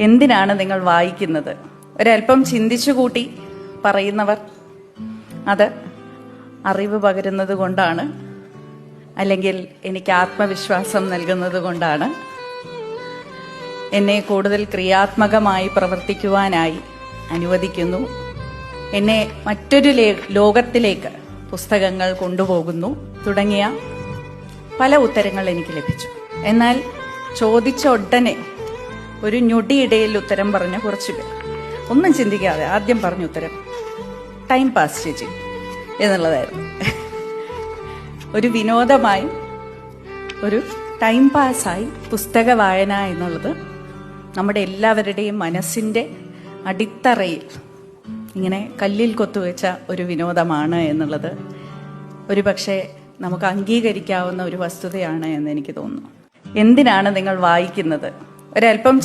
എന്തിനാണ് നിങ്ങൾ വായിക്കുന്നത്? ഒരല്പം ചിന്തിച്ചുകൂട്ടി പറയുന്നവർ അത് അറിവ് പകരുന്നത് കൊണ്ടാണ്, അല്ലെങ്കിൽ എനിക്ക് ആത്മവിശ്വാസം നൽകുന്നത് കൊണ്ടാണ്, എന്നെ കൂടുതൽ ക്രിയാത്മകമായി പ്രവർത്തിക്കുവാനായി അനുവദിക്കുന്നു, എന്നെ മറ്റൊരു ലോകത്തിലേക്ക് പുസ്തകങ്ങൾ കൊണ്ടുപോകുന്നു തുടങ്ങിയ പല ഉത്തരങ്ങൾ എനിക്ക് ലഭിച്ചു. എന്നാൽ ചോദിച്ച ഉടനെ ഒരു ഞൊടിയിടയിൽ ഉത്തരം പറഞ്ഞ കുറച്ച് പേർ ഒന്നും ചിന്തിക്കാതെ ആദ്യം പറഞ്ഞ ഉത്തരം ടൈം പാസ് ചേച്ചി എന്നുള്ളതായിരുന്നു. ഒരു വിനോദമായി, ഒരു ടൈം പാസ്സായി പുസ്തക വായന എന്നുള്ളത് നമ്മുടെ എല്ലാവരുടെയും മനസ്സിൻ്റെ അടിത്തറയിൽ ഇങ്ങനെ കല്ലിൽ കൊത്തുവെച്ച ഒരു വിനോദമാണ് എന്നുള്ളത് ഒരു പക്ഷേ നമുക്ക് അംഗീകരിക്കാവുന്ന ഒരു വസ്തുതയാണ് എന്ന് എനിക്ക് തോന്നുന്നു. എന്തിനാണ് നിങ്ങൾ വായിക്കുന്നത്? ഒരല്പം